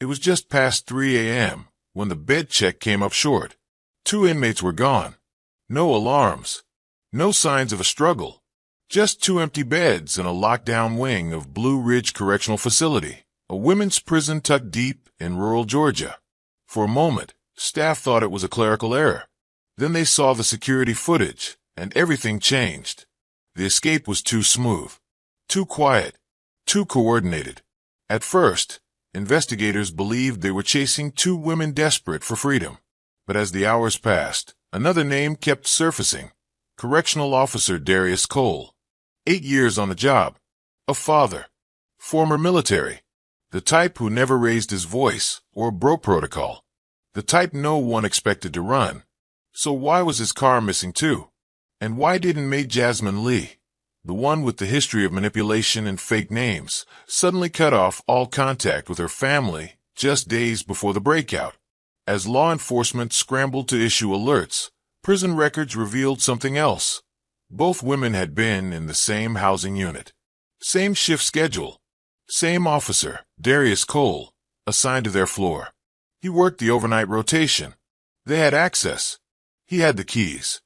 It was just past 3 a.m. when the bed check came up short. 2 inmates were gone. No alarms. No signs of a struggle. Just 2 empty beds in a lockdown wing of Blue Ridge Correctional Facility, a women's prison tucked deep in rural Georgia. For a moment, staff thought it was a clerical error. Then they saw the security footage, and everything changed. The escape was too smooth, too quiet, too coordinated. At first, investigators believed they were chasing 2 women desperate for freedom. But as the hours passed, another name kept surfacing. Correctional Officer Darius Cole. 8 years on the job. A father. Former military. The type who never raised his voice or broke protocol. The type no one expected to run. So why was his car missing too? And why didn't Inmate Jasmine Lee, the one with the history of manipulation and fake names, suddenly cut off all contact with her family just days before the breakout? As law enforcement scrambled to issue alerts, prison records revealed something else. Both women had been in the same housing unit. Same shift schedule. Same officer, Darius Cole, assigned to their floor. He worked the overnight rotation. They had access. He had the keys.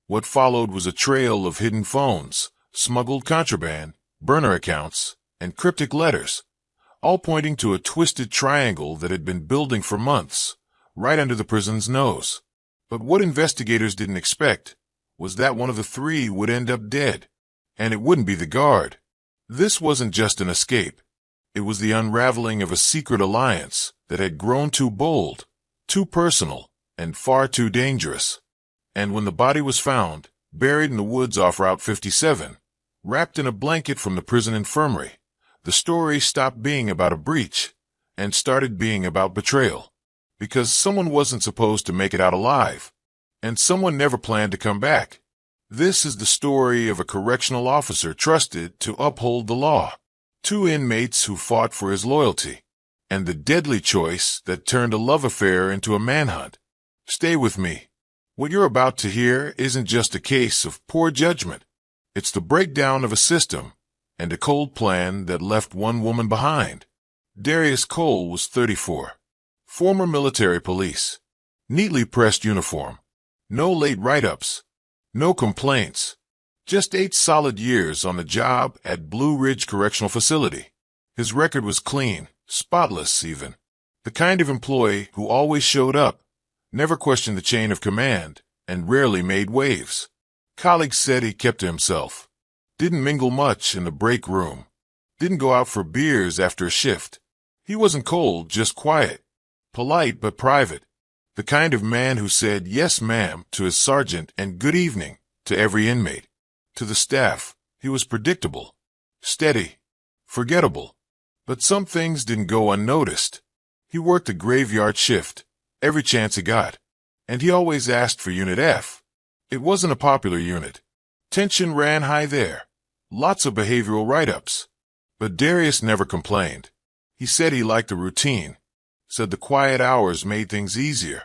What followed was a trail of hidden phones, smuggled contraband, burner accounts, and cryptic letters, all pointing to a twisted triangle that had been building for months, right under the prison's nose. But what investigators didn't expect was that one of the 3 would end up dead, and it wouldn't be the guard. This wasn't just an escape. It was the unraveling of a secret alliance that had grown too bold, too personal, and far too dangerous. And when the body was found, buried in the woods off Route 57, wrapped in a blanket from the prison infirmary, the story stopped being about a breach and started being about betrayal. Because someone wasn't supposed to make it out alive, and someone never planned to come back. This is the story of a correctional officer trusted to uphold the law, 2 inmates who fought for his loyalty, and the deadly choice that turned a love affair into a manhunt. Stay with me. What you're about to hear isn't just a case of poor judgment. It's the breakdown of a system and a cold plan that left one woman behind. Darius Cole was 34. Former military police. Neatly pressed uniform. No late write-ups. No complaints. Just 8 solid years on the job at Blue Ridge Correctional Facility. His record was clean, spotless even. The kind of employee who always showed up, never questioned the chain of command, and rarely made waves. Colleagues said he kept to himself. Didn't mingle much in the break room. Didn't go out for beers after a shift. He wasn't cold, just quiet. Polite but private. The kind of man who said yes ma'am to his sergeant and good evening to every inmate. To the staff, he was predictable, steady, forgettable. But some things didn't go unnoticed. He worked a graveyard shift, every chance he got. And he always asked for Unit F. It wasn't a popular unit. Tension ran high there. Lots of behavioral write-ups. But Darius never complained. He said he liked the routine. Said the quiet hours made things easier.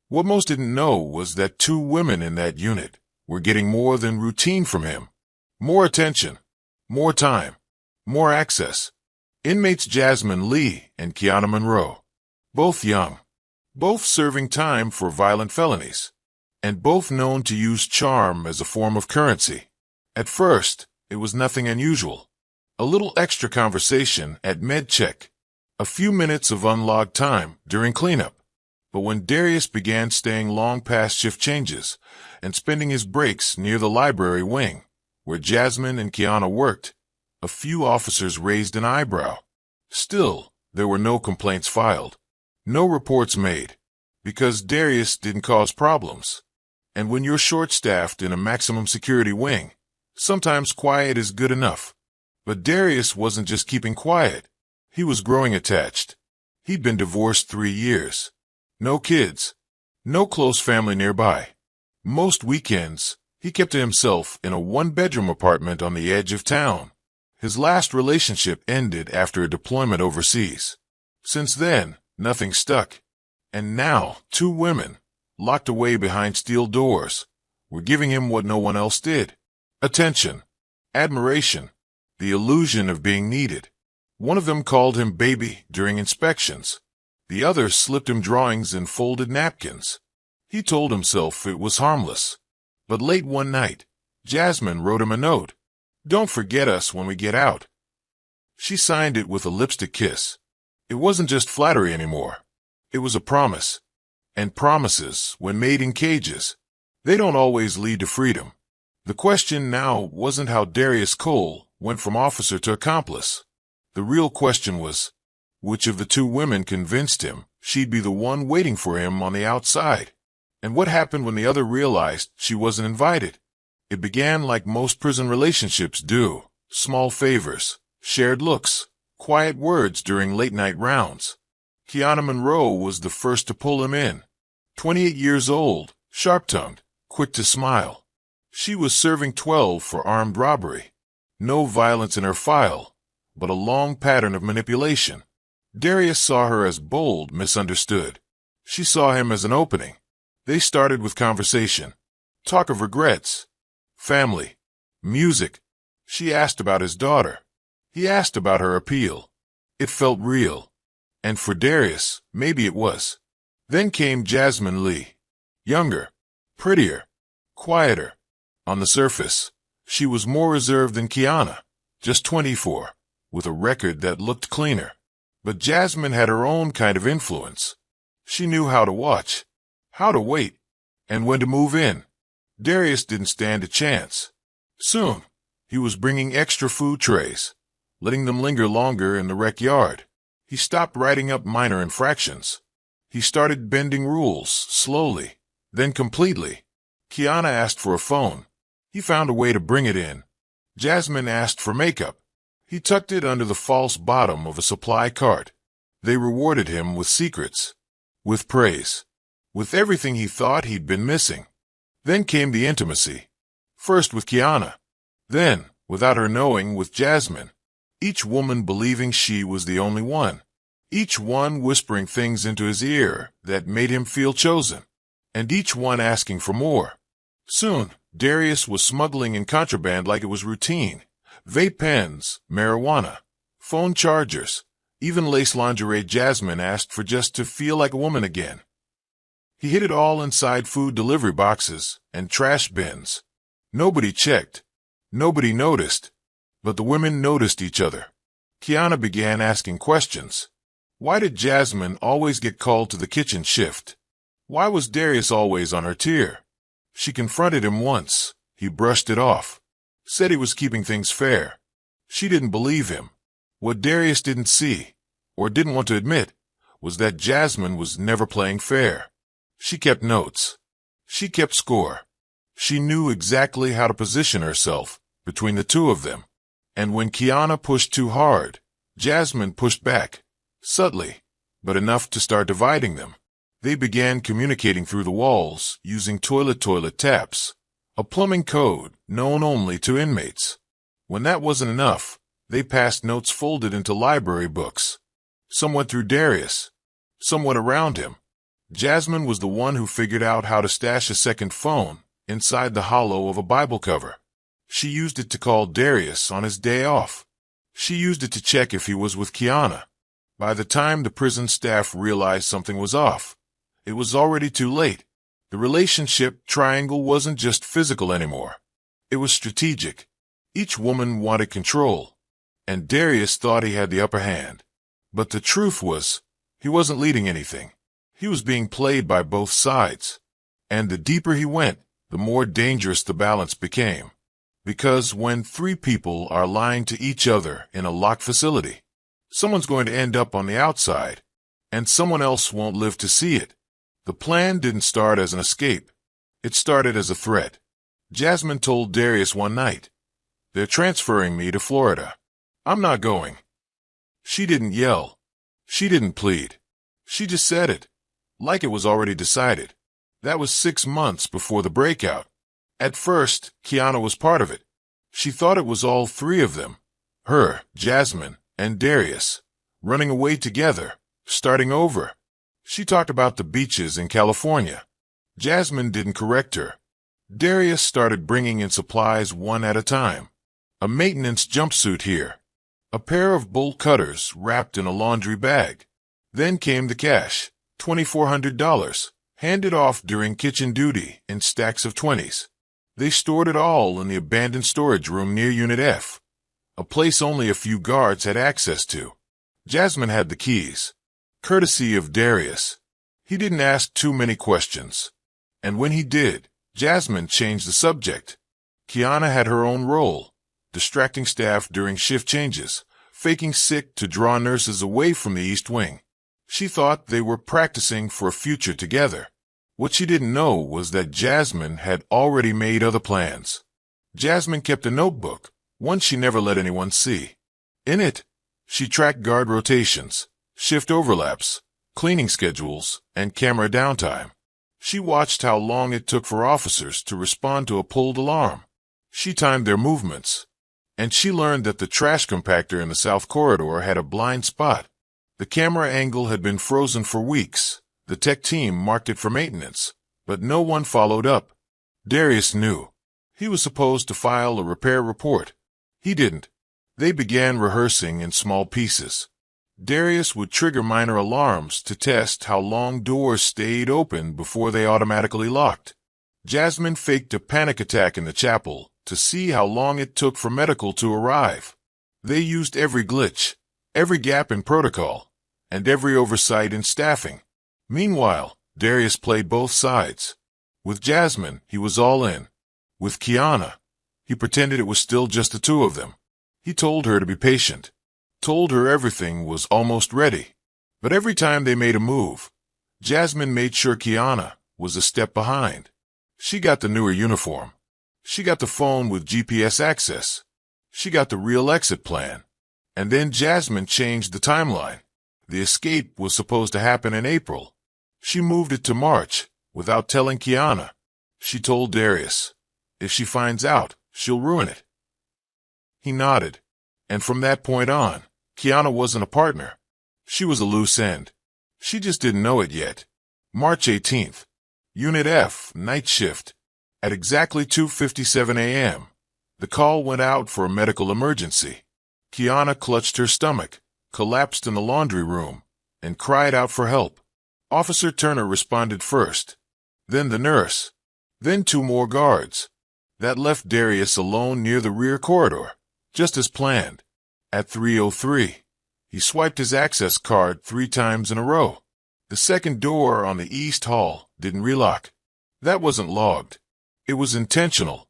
What most didn't know was that 2 women in that unit were getting more than routine from him. More attention, more time, more access. Inmates Jasmine Lee and Kiana Monroe. Both young. Both serving time for violent felonies. And both known to use charm as a form of currency. At first, it was nothing unusual. A little extra conversation at med check. A few minutes of unlogged time during cleanup. But when Darius began staying long past shift changes and spending his breaks near the library wing, where Jasmine and Kiana worked, a few officers raised an eyebrow. Still, there were no complaints filed. No reports made. Because Darius didn't cause problems. And when you're short-staffed in a maximum security wing, sometimes quiet is good enough. But Darius wasn't just keeping quiet. He was growing attached. He'd been divorced 3 years. No kids. No close family nearby. Most weekends, he kept to himself in a 1-bedroom apartment on the edge of town. His last relationship ended after a deployment overseas. Since then, nothing stuck. And now, 2 women, locked away behind steel doors, were giving him what no one else did. Attention. Admiration. The illusion of being needed. One of them called him baby during inspections. The other slipped him drawings and folded napkins. He told himself it was harmless. But late one night, Jasmine wrote him a note. "Don't forget us when we get out." She signed it with a lipstick kiss. It wasn't just flattery anymore. It was a promise. And promises, when made in cages, they don't always lead to freedom. The question now wasn't how Darius Cole went from officer to accomplice. The real question was, which of the two women convinced him she'd be the one waiting for him on the outside? And what happened when the other realized she wasn't invited? It began like most prison relationships do. Small favors, shared looks, quiet words during late-night rounds. Kiana Monroe was the first to pull him in. 28 years old, sharp-tongued, quick to smile. She was serving 12 for armed robbery. No violence in her file, but a long pattern of manipulation. Darius saw her as bold, misunderstood. She saw him as an opening. They started with conversation. Talk of regrets. Family. Music. She asked about his daughter. He asked about her appeal. It felt real. And for Darius, maybe it was. Then came Jasmine Lee. Younger. Prettier. Quieter. On the surface, she was more reserved than Kiana, just 24, with a record that looked cleaner. But Jasmine had her own kind of influence. She knew how to watch, how to wait, and when to move in. Darius didn't stand a chance. Soon, he was bringing extra food trays, letting them linger longer in the rec yard. He stopped writing up minor infractions. He started bending rules, slowly, then completely. Kiana asked for a phone. He found a way to bring it in. Jasmine asked for makeup. He tucked it under the false bottom of a supply cart. They rewarded him with secrets, with praise, with everything he thought he'd been missing. Then came the intimacy. First with Kiana. Then, without her knowing, with Jasmine. Each woman believing she was the only one. Each one whispering things into his ear that made him feel chosen. And each one asking for more. Soon, Darius was smuggling in contraband like it was routine. Vape pens, marijuana, phone chargers, even lace lingerie Jasmine asked for just to feel like a woman again. He hid it all inside food delivery boxes and trash bins. Nobody checked. Nobody noticed. But the women noticed each other. Kiana began asking questions. Why did Jasmine always get called to the kitchen shift? Why was Darius always on her tier? She confronted him once. He brushed it off. Said he was keeping things fair. She didn't believe him. What Darius didn't see, or didn't want to admit, was that Jasmine was never playing fair. She kept notes. She kept score. She knew exactly how to position herself between the two of them. And when Kiana pushed too hard, Jasmine pushed back, subtly, but enough to start dividing them. They began communicating through the walls, using toilet taps, a plumbing code known only to inmates. When that wasn't enough, they passed notes folded into library books. Some went through Darius. Some went around him. Jasmine was the one who figured out how to stash a second phone inside the hollow of a Bible cover. She used it to call Darius on his day off. She used it to check if he was with Kiana. By the time the prison staff realized something was off, it was already too late. The relationship triangle wasn't just physical anymore. It was strategic. Each woman wanted control, and Darius thought he had the upper hand. But the truth was, he wasn't leading anything. He was being played by both sides. And the deeper he went, the more dangerous the balance became. Because when three people are lying to each other in a locked facility, someone's going to end up on the outside, and someone else won't live to see it. The plan didn't start as an escape. It started as a threat. Jasmine told Darius one night, "They're transferring me to Florida. I'm not going." She didn't yell. She didn't plead. She just said it, like it was already decided. That was 6 months before the breakout. At first, Kiana was part of it. She thought it was all three of them, her, Jasmine, and Darius, running away together, starting over. She talked about the beaches in California. Jasmine didn't correct her. Darius started bringing in supplies one at a time. A maintenance jumpsuit here. A pair of bolt cutters wrapped in a laundry bag. Then came the cash, $2,400, handed off during kitchen duty in stacks of 20s. They stored it all in the abandoned storage room near Unit F, a place only a few guards had access to. Jasmine had the keys, courtesy of Darius. He didn't ask too many questions. And when he did, Jasmine changed the subject. Kiana had her own role, distracting staff during shift changes, faking sick to draw nurses away from the East Wing. She thought they were practicing for a future together. What she didn't know was that Jasmine had already made other plans. Jasmine kept a notebook, one she never let anyone see. In it, she tracked guard rotations, shift overlaps, cleaning schedules, and camera downtime. She watched how long it took for officers to respond to a pulled alarm. She timed their movements. And she learned that the trash compactor in the south corridor had a blind spot. The camera angle had been frozen for weeks. The tech team marked it for maintenance, but no one followed up. Darius knew. He was supposed to file a repair report. He didn't. They began rehearsing in small pieces. Darius would trigger minor alarms to test how long doors stayed open before they automatically locked. Jasmine faked a panic attack in the chapel to see how long it took for medical to arrive. They used every glitch, every gap in protocol, and every oversight in staffing. Meanwhile, Darius played both sides. With Jasmine, he was all in. With Kiana, he pretended it was still just the two of them. He told her to be patient, told her everything was almost ready. But every time they made a move, Jasmine made sure Kiana was a step behind. She got the newer uniform. She got the phone with GPS access. She got the real exit plan. And then Jasmine changed the timeline. The escape was supposed to happen in April. She moved it to March without telling Kiana. She told Darius, if she finds out, she'll ruin it. He nodded. And from that point on, Kiana wasn't a partner. She was a loose end. She just didn't know it yet. March 18th. Unit F, night shift. At exactly 2:57 a.m., the call went out for a medical emergency. Kiana clutched her stomach, collapsed in the laundry room, and cried out for help. Officer Turner responded first, then the nurse, then two more guards. That left Darius alone near the rear corridor, just as planned. At 3:03, he swiped his access card 3 times in a row. The second door on the east hall didn't relock. That wasn't logged. It was intentional.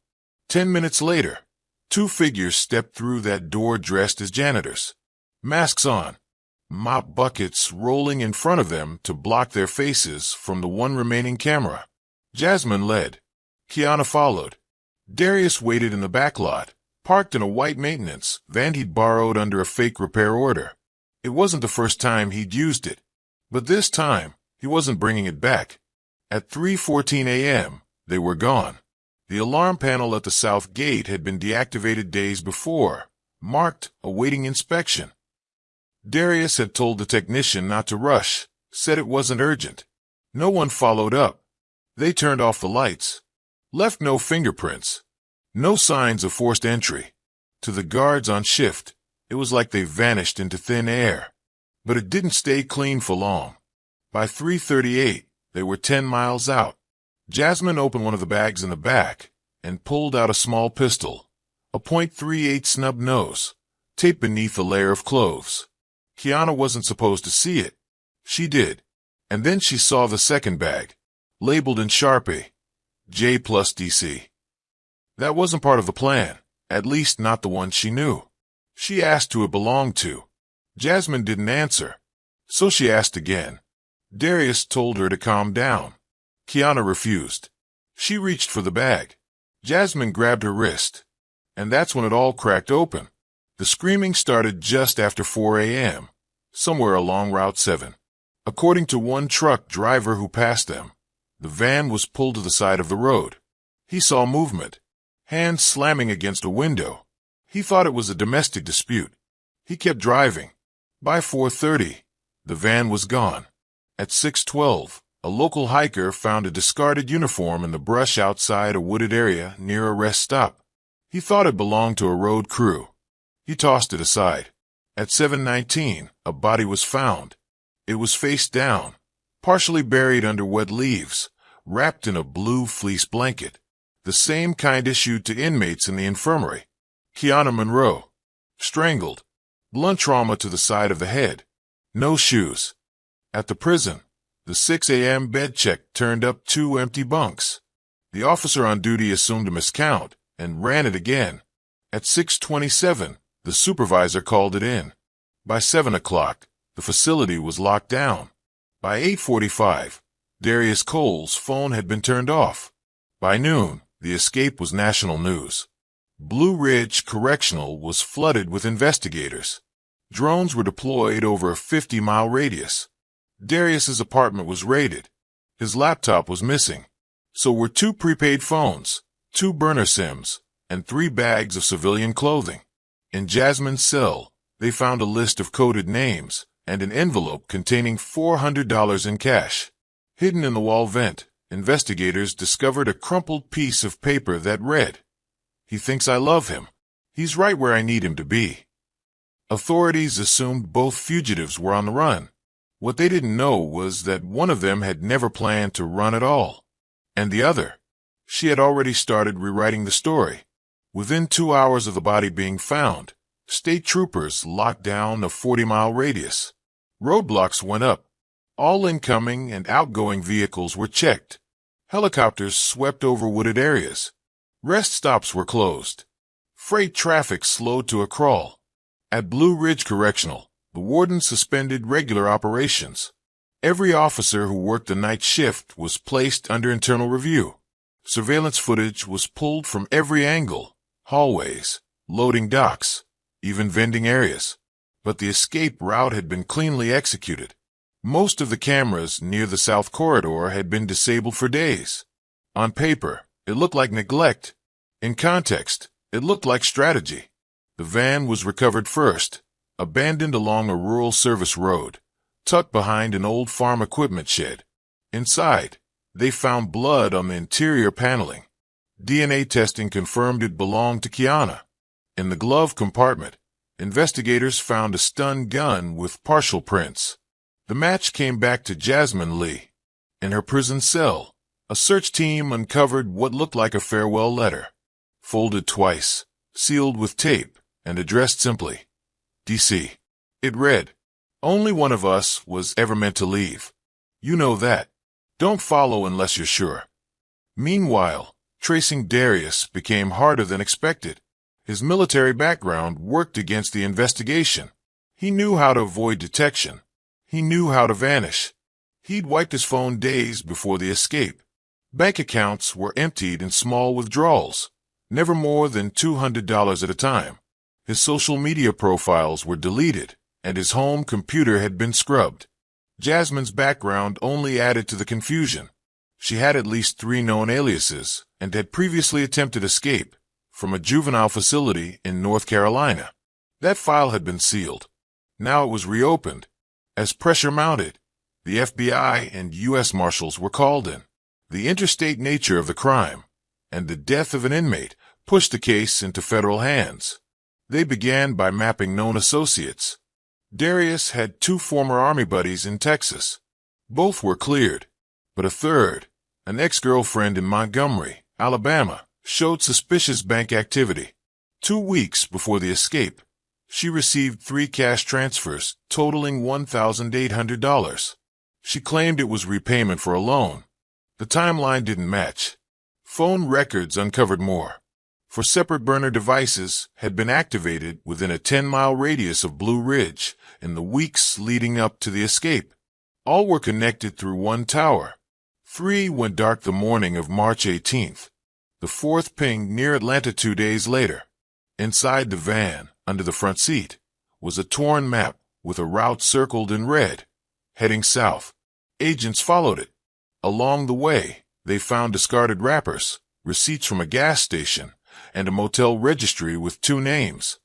10 minutes later, 2 figures stepped through that door dressed as janitors. Masks on, mop buckets rolling in front of them to block their faces from the one remaining camera. Jasmine led. Kiana followed. Darius waited in the back lot, parked in a white maintenance van he'd borrowed under a fake repair order. It wasn't the first time he'd used it, but this time he wasn't bringing it back. At 3:14 a.m., they were gone. The alarm panel at the south gate had been deactivated days before, marked awaiting inspection. Darius had told the technician not to rush, said it wasn't urgent. No one followed up. They turned off the lights, left no fingerprints, no signs of forced entry. To the guards on shift, it was like they vanished into thin air. But it didn't stay clean for long. By 3:38, they were 10 miles out. Jasmine opened one of the bags in the back and pulled out a small pistol, a .38 snub nose, taped beneath a layer of clothes. Kiana wasn't supposed to see it. She did. And then she saw the second bag, labeled in Sharpie, J plus DC. That wasn't part of the plan, at least not the one she knew. She asked who it belonged to. Jasmine didn't answer, so she asked again. Darius told her to calm down. Kiana refused. She reached for the bag. Jasmine grabbed her wrist. And that's when it all cracked open. The screaming started just after 4 a.m., somewhere along Route 7. According to one truck driver who passed them, the van was pulled to the side of the road. He saw movement, hands slamming against a window. He thought it was a domestic dispute. He kept driving. By 4:30, the van was gone. At 6:12, a local hiker found a discarded uniform in the brush outside a wooded area near a rest stop. He thought it belonged to a road crew. He tossed it aside. At 7:19, a body was found. It was face down, partially buried under wet leaves, wrapped in a blue fleece blanket, the same kind issued to inmates in the infirmary. Kiana Monroe. Strangled. Blunt trauma to the side of the head. No shoes. At the prison, the 6 a.m. bed check turned up 2 empty bunks. The officer on duty assumed a miscount and ran it again. At 6:27, the supervisor called it in. By 7 o'clock, the facility was locked down. By 8:45, Darius Cole's phone had been turned off. By noon, the escape was national news. Blue Ridge Correctional was flooded with investigators. Drones were deployed over a 50-mile radius. Darius's apartment was raided. His laptop was missing. So were 2 prepaid phones, 2 burner SIMs, and 3 bags of civilian clothing. In Jasmine's cell, they found a list of coded names and an envelope containing $400 in cash. Hidden in the wall vent, investigators discovered a crumpled piece of paper that read, "He thinks I love him. He's right where I need him to be." Authorities assumed both fugitives were on the run. What they didn't know was that one of them had never planned to run at all. And the other, she had already started rewriting the story. Within 2 hours of the body being found, state troopers locked down a 40-mile radius. Roadblocks went up. All incoming and outgoing vehicles were checked. Helicopters swept over wooded areas. Rest stops were closed. Freight traffic slowed to a crawl. At Blue Ridge Correctional, the warden suspended regular operations. Every officer who worked the night shift was placed under internal review. Surveillance footage was pulled from every angle, hallways, loading docks, even vending areas. But the escape route had been cleanly executed. Most of the cameras near the south corridor had been disabled for days. On paper, it looked like neglect. In context, it looked like strategy. The van was recovered first, abandoned along a rural service road, tucked behind an old farm equipment shed. Inside, they found blood on the interior paneling. DNA testing confirmed it belonged to Kiana. In the glove compartment, investigators found a stun gun with partial prints. The match came back to Jasmine Lee. In her prison cell, a search team uncovered what looked like a farewell letter. Folded twice, sealed with tape, and addressed simply, DC. It read, "Only one of us was ever meant to leave. You know that. Don't follow unless you're sure." Meanwhile, tracing Darius became harder than expected. His military background worked against the investigation. He knew how to avoid detection. He knew how to vanish. He'd wiped his phone days before the escape. Bank accounts were emptied in small withdrawals, never more than $200 at a time. His social media profiles were deleted, and his home computer had been scrubbed. Jasmine's background only added to the confusion. She had at least 3 known aliases and had previously attempted escape from a juvenile facility in North Carolina. That file had been sealed. Now it was reopened. As pressure mounted, the FBI and U.S. Marshals were called in. The interstate nature of the crime and the death of an inmate pushed the case into federal hands. They began by mapping known associates. Darius had 2 former Army buddies in Texas. Both were cleared, but a third, an ex-girlfriend in Montgomery, Alabama, showed suspicious bank activity. 2 weeks before the escape, she received 3 cash transfers totaling $1,800. She claimed it was repayment for a loan. The timeline didn't match. Phone records uncovered more. 4 separate burner devices had been activated within a 10-mile radius of Blue Ridge in the weeks leading up to the escape. All were connected through one tower. 3 went dark the morning of March 18th. The 4th pinged near Atlanta 2 days later. Inside the van, under the front seat, was a torn map with a route circled in red, heading south. Agents followed it. Along the way, they found discarded wrappers, receipts from a gas station, and a motel registry with 2 names,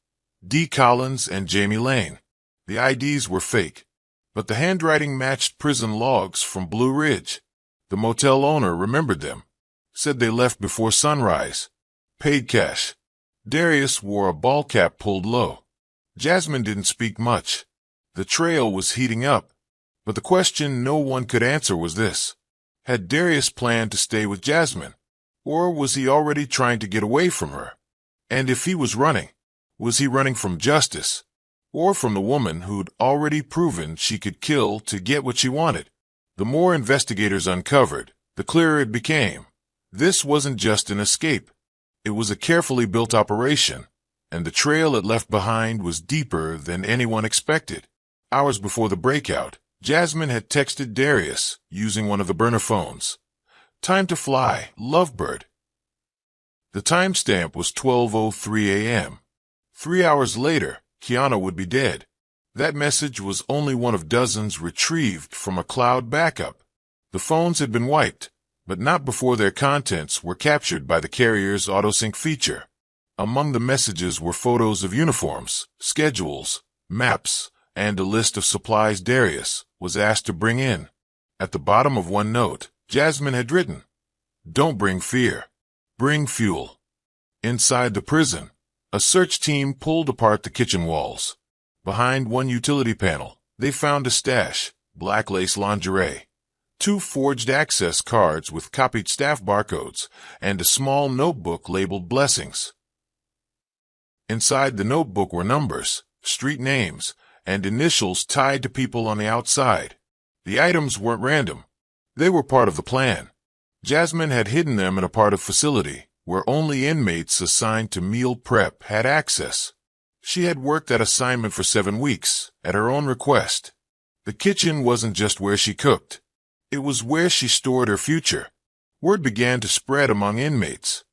D. Collins and Jamie Lane. The IDs were fake, but the handwriting matched prison logs from Blue Ridge. The motel owner remembered them, said they left before sunrise, paid cash. Darius wore a ball cap pulled low. Jasmine didn't speak much. The trail was heating up. But the question no one could answer was this: had Darius planned to stay with Jasmine, or was he already trying to get away from her? And if he was he running from justice, or from the woman who'd already proven she could kill to get what she wanted? The more investigators uncovered, the clearer it became. This wasn't just an escape. It was a carefully built operation, and the trail it left behind was deeper than anyone expected. Hours before the breakout, Jasmine had texted Darius using one of the burner phones. "Time to fly, lovebird." The timestamp was 12:03 a.m. 3 hours later, Kiana would be dead. That message was only one of dozens retrieved from a cloud backup. The phones had been wiped, but not before their contents were captured by the carrier's autosync feature. Among the messages were photos of uniforms, schedules, maps, and a list of supplies Darius was asked to bring in. At the bottom of one note, Jasmine had written, "Don't bring fear. Bring fuel." Inside the prison, a search team pulled apart the kitchen walls. Behind one utility panel, they found a stash: black lace lingerie, 2 forged access cards with copied staff barcodes, and a small notebook labeled blessings. Inside the notebook were numbers, street names, and initials tied to people on the outside. The items weren't random. They were part of the plan. Jasmine had hidden them in a part of facility where only inmates assigned to meal prep had access. She had worked that assignment for 7 weeks, at her own request. The kitchen wasn't just where she cooked. It was where she stored her future. Word began to spread among inmates.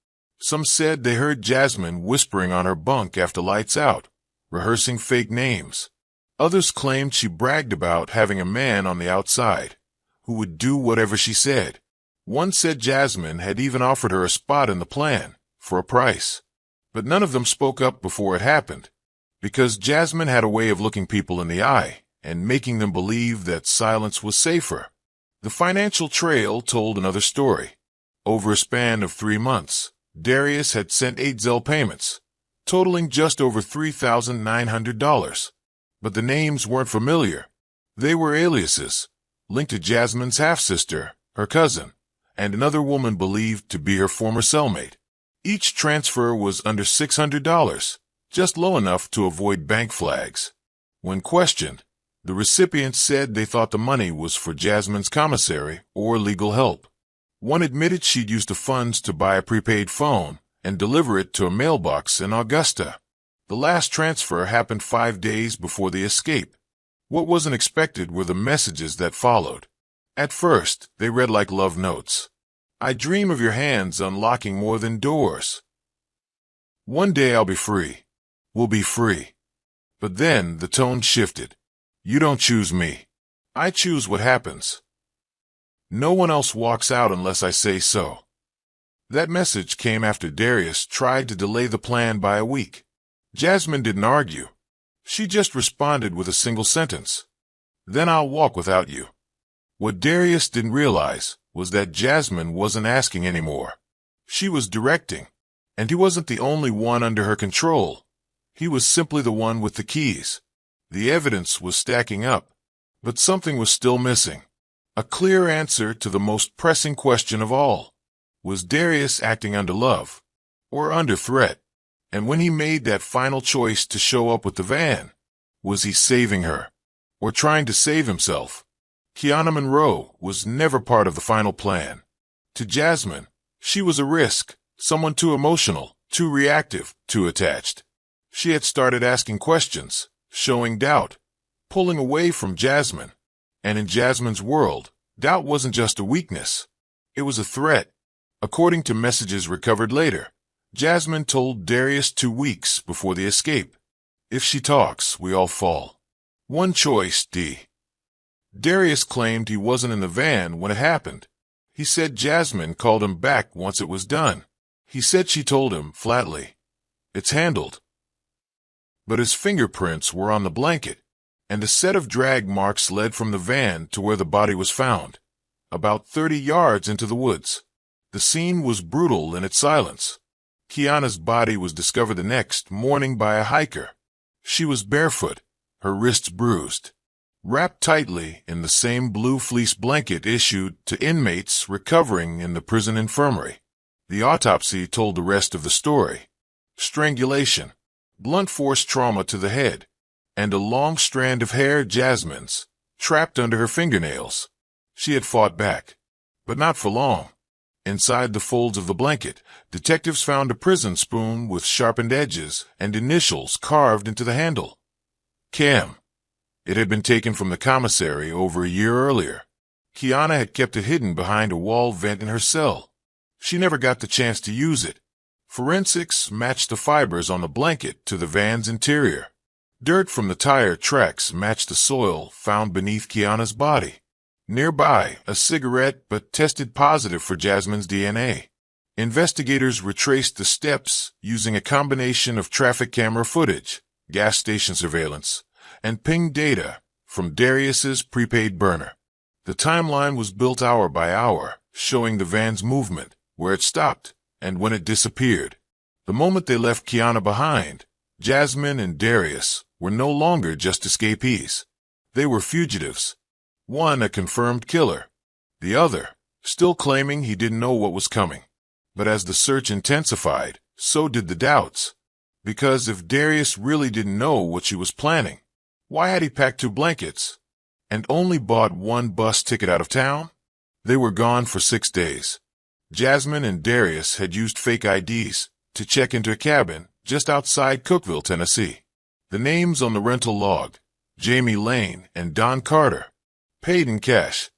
Some said they heard Jasmine whispering on her bunk after lights out, rehearsing fake names. Others claimed she bragged about having a man on the outside, who would do whatever she said. One said Jasmine had even offered her a spot in the plan, for a price. But none of them spoke up before it happened, because Jasmine had a way of looking people in the eye and making them believe that silence was safer. The financial trail told another story. Over a span of 3 months, Darius had sent 8 Zelle payments, totaling just over $3,900. But the names weren't familiar. They were aliases, linked to Jasmine's half-sister, her cousin, and another woman believed to be her former cellmate. Each transfer was under $600, just low enough to avoid bank flags. When questioned, the recipients said they thought the money was for Jasmine's commissary or legal help. One admitted she'd used the funds to buy a prepaid phone and deliver it to a mailbox in Augusta. The last transfer happened 5 days before the escape. What wasn't expected were the messages that followed. At first, they read like love notes. "I dream of your hands unlocking more than doors. One day I'll be free. We'll be free." But then the tone shifted. "You don't choose me. I choose what happens. No one else walks out unless I say so." That message came after Darius tried to delay the plan by a week. Jasmine didn't argue. She just responded with a single sentence: "Then I'll walk without you." What Darius didn't realize was that Jasmine wasn't asking anymore. She was directing, and he wasn't the only one under her control. He was simply the one with the keys. The evidence was stacking up, but something was still missing. A clear answer to the most pressing question of all. Was Darius acting under love, or under threat? And when he made that final choice to show up with the van, was he saving her, or trying to save himself? Kiana Monroe was never part of the final plan. To Jasmine, she was a risk, someone too emotional, too reactive, too attached. She had started asking questions, showing doubt, pulling away from Jasmine. And in Jasmine's world, doubt wasn't just a weakness. It was a threat. According to messages recovered later, Jasmine told Darius 2 weeks before the escape, "If she talks, we all fall. One choice, D." Darius claimed he wasn't in the van when it happened. He said Jasmine called him back once it was done. He said she told him, flatly, "It's handled." But his fingerprints were on the blanket, and a set of drag marks led from the van to where the body was found, about 30 yards into the woods. The scene was brutal in its silence. Kiana's body was discovered the next morning by a hiker. She was barefoot, her wrists bruised. wrapped tightly in the same blue fleece blanket issued to inmates recovering in the prison infirmary. The autopsy told the rest of the story. Strangulation, blunt force trauma to the head, and a long strand of hair, Jasmine's, trapped under her fingernails. She had fought back, but not for long. Inside the folds of the blanket, detectives found a prison spoon with sharpened edges and initials carved into the handle. Cam. It had been taken from the commissary over a year earlier. Kiana had kept it hidden behind a wall vent in her cell. She never got the chance to use it. Forensics matched the fibers on the blanket to the van's interior. Dirt from the tire tracks matched the soil found beneath Kiana's body. Nearby, a cigarette, but tested positive for Jasmine's DNA. Investigators retraced the steps using a combination of traffic camera footage, gas station surveillance, and ping data from Darius's prepaid burner. The timeline was built hour by hour, showing the van's movement, where it stopped, and when it disappeared. The moment they left Kiana behind, Jasmine and Darius were no longer just escapees. They were fugitives. One a confirmed killer, the other still claiming he didn't know what was coming. But as the search intensified, so did the doubts. Because if Darius really didn't know what she was planning, why had he packed 2 blankets and only bought 1 bus ticket out of town? They were gone for 6 days. Jasmine and Darius had used fake IDs to check into a cabin just outside Cookeville, Tennessee. The names on the rental log, Jamie Lane and Don Carter, paid in cash.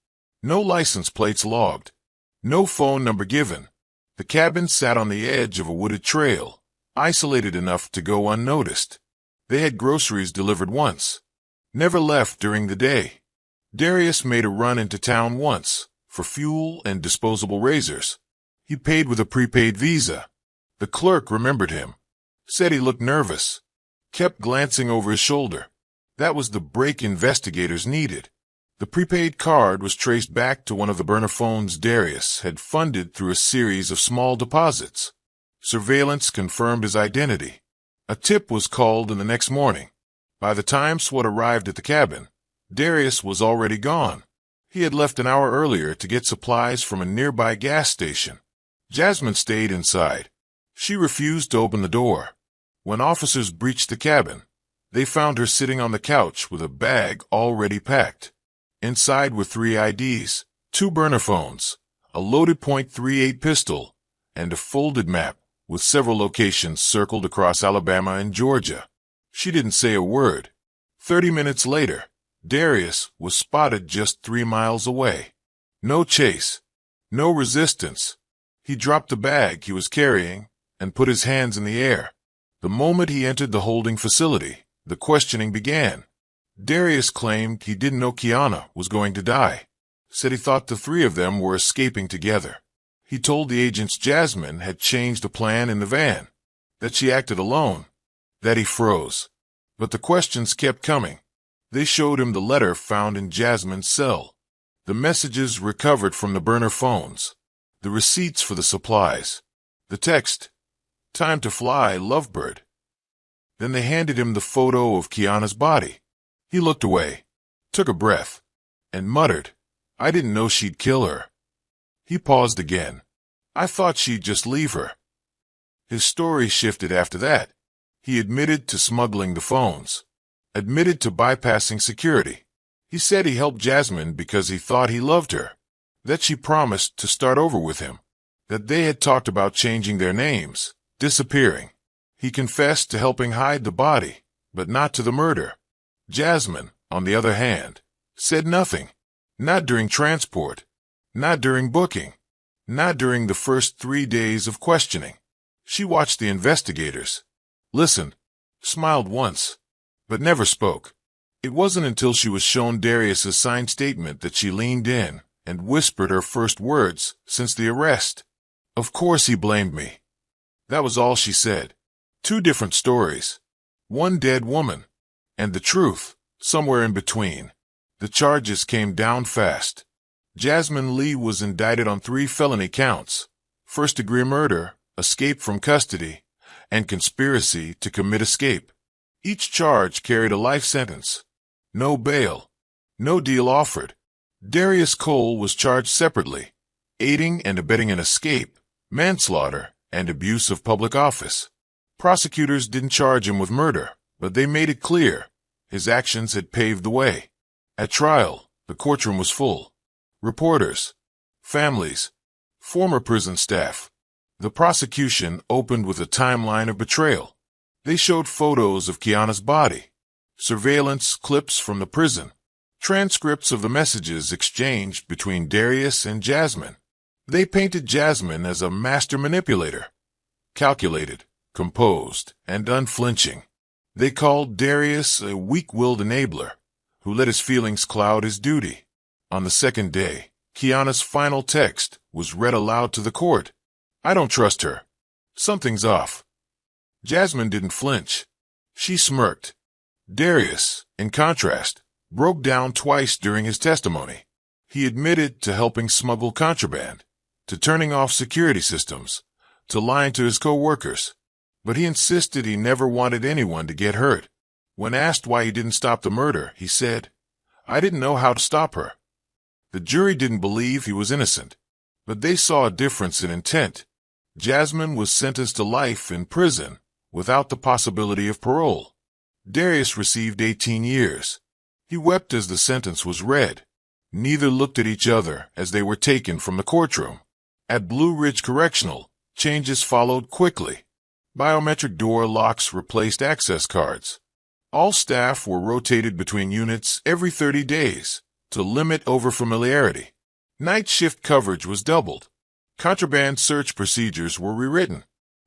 No license plates logged. No phone number given. The cabin sat on the edge of a wooded trail, isolated enough to go unnoticed. They had groceries delivered once. Never left during the day. Darius made a run into town once, for fuel and disposable razors. He paid with a prepaid Visa. The clerk remembered him. Said he looked nervous. Kept glancing over his shoulder. That was the break investigators needed. The prepaid card was traced back to one of the burner phones Darius had funded through a series of small deposits. Surveillance confirmed his identity. A tip was called in the next morning. By the time SWAT arrived at the cabin, Darius was already gone. He had left an hour earlier to get supplies from a nearby gas station. Jasmine stayed inside. She refused to open the door. When officers breached the cabin, they found her sitting on the couch with a bag already packed. Inside were 3 IDs, 2 burner phones, a loaded .38 pistol, and a folded map with several locations circled across Alabama and Georgia. She didn't say a word. 30 minutes later, Darius was spotted just 3 miles away. No chase. No resistance. He dropped the bag he was carrying and put his hands in the air. The moment he entered the holding facility, the questioning began. Darius claimed he didn't know Kiana was going to die. Said he thought the 3 of them were escaping together. He told the agents Jasmine had changed the plan in the van, that she acted alone, that he froze. But the questions kept coming. They showed him the letter found in Jasmine's cell, the messages recovered from the burner phones, the receipts for the supplies, the text, "Time to fly, Lovebird." Then they handed him the photo of Kiana's body. He looked away, took a breath, and muttered, "I didn't know she'd kill her." He paused again. "I thought she'd just leave her." His story shifted after that. He admitted to smuggling the phones, admitted to bypassing security. He said he helped Jasmine because he thought he loved her, that she promised to start over with him, that they had talked about changing their names, disappearing. He confessed to helping hide the body, but not to the murder. Jasmine, on the other hand, said nothing. Not during transport, not during booking, not during the first 3 days of questioning. She watched the investigators, listened, smiled once, but never spoke. It wasn't until she was shown Darius's signed statement that she leaned in and whispered her first words since the arrest. "Of course he blamed me." That was all she said. 2 different stories. One dead woman, and the truth, somewhere in between. The charges came down fast. Jasmine Lee was indicted on 3 felony counts: first-degree murder, escape from custody, and conspiracy to commit escape. Each charge carried a life sentence. No bail. No deal offered. Darius Cole was charged separately: aiding and abetting an escape, manslaughter, and abuse of public office. Prosecutors didn't charge him with murder, but they made it clear his actions had paved the way. At trial, the courtroom was full. Reporters, families, former prison staff. The prosecution opened with a timeline of betrayal. They showed photos of Kiana's body, surveillance clips from the prison, transcripts of the messages exchanged between Darius and Jasmine. They painted Jasmine as a master manipulator, calculated, composed, and unflinching. They called Darius a weak-willed enabler who let his feelings cloud his duty. On the second day, Kiana's final text was read aloud to the court. "I don't trust her. Something's off." Jasmine didn't flinch. She smirked. Darius, in contrast, broke down twice during his testimony. He admitted to helping smuggle contraband, to turning off security systems, to lying to his co-workers. But he insisted he never wanted anyone to get hurt. When asked why he didn't stop the murder, he said, "I didn't know how to stop her." The jury didn't believe he was innocent, but they saw a difference in intent. Jasmine was sentenced to life in prison without the possibility of parole. Darius received 18 years. He wept as the sentence was read. Neither looked at each other as they were taken from the courtroom. At Blue Ridge Correctional, changes followed quickly. Biometric door locks replaced access cards. All staff were rotated between units every 30 days to limit overfamiliarity. Night shift coverage was doubled. Contraband search procedures were rewritten.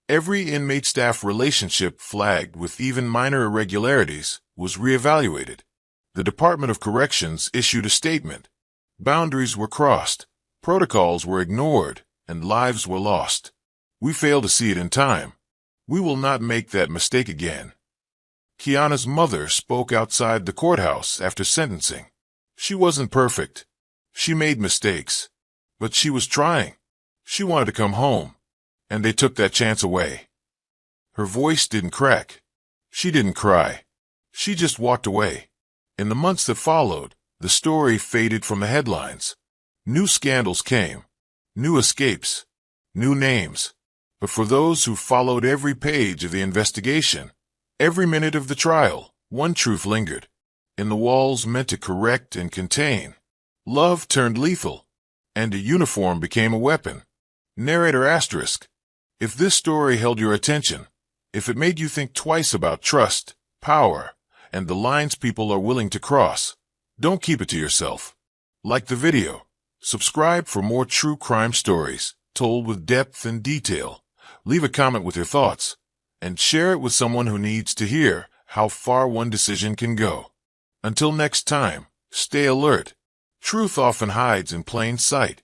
Every inmate-staff relationship flagged with even minor irregularities was reevaluated. The Department of Corrections issued a statement. Boundaries were crossed, protocols were ignored, and lives were lost. We failed to see it in time. We will not make that mistake again. Kiana's mother spoke outside the courthouse after sentencing. She wasn't perfect. She made mistakes. But she was trying. She wanted to come home, and they took that chance away. Her voice didn't crack. She didn't cry. She just walked away. In the months that followed, the story faded from the headlines. New scandals came, new escapes, new names. But for those who followed every page of the investigation, every minute of the trial, one truth lingered. In the walls meant to correct and contain, love turned lethal, and a uniform became a weapon. Narrator asterisk. If this story held your attention, if it made you think twice about trust, power, and the lines people are willing to cross, don't keep it to yourself. Like the video. Subscribe for more true crime stories, told with depth and detail. Leave a comment with your thoughts, and share it with someone who needs to hear how far one decision can go. Until next time, stay alert. Truth often hides in plain sight.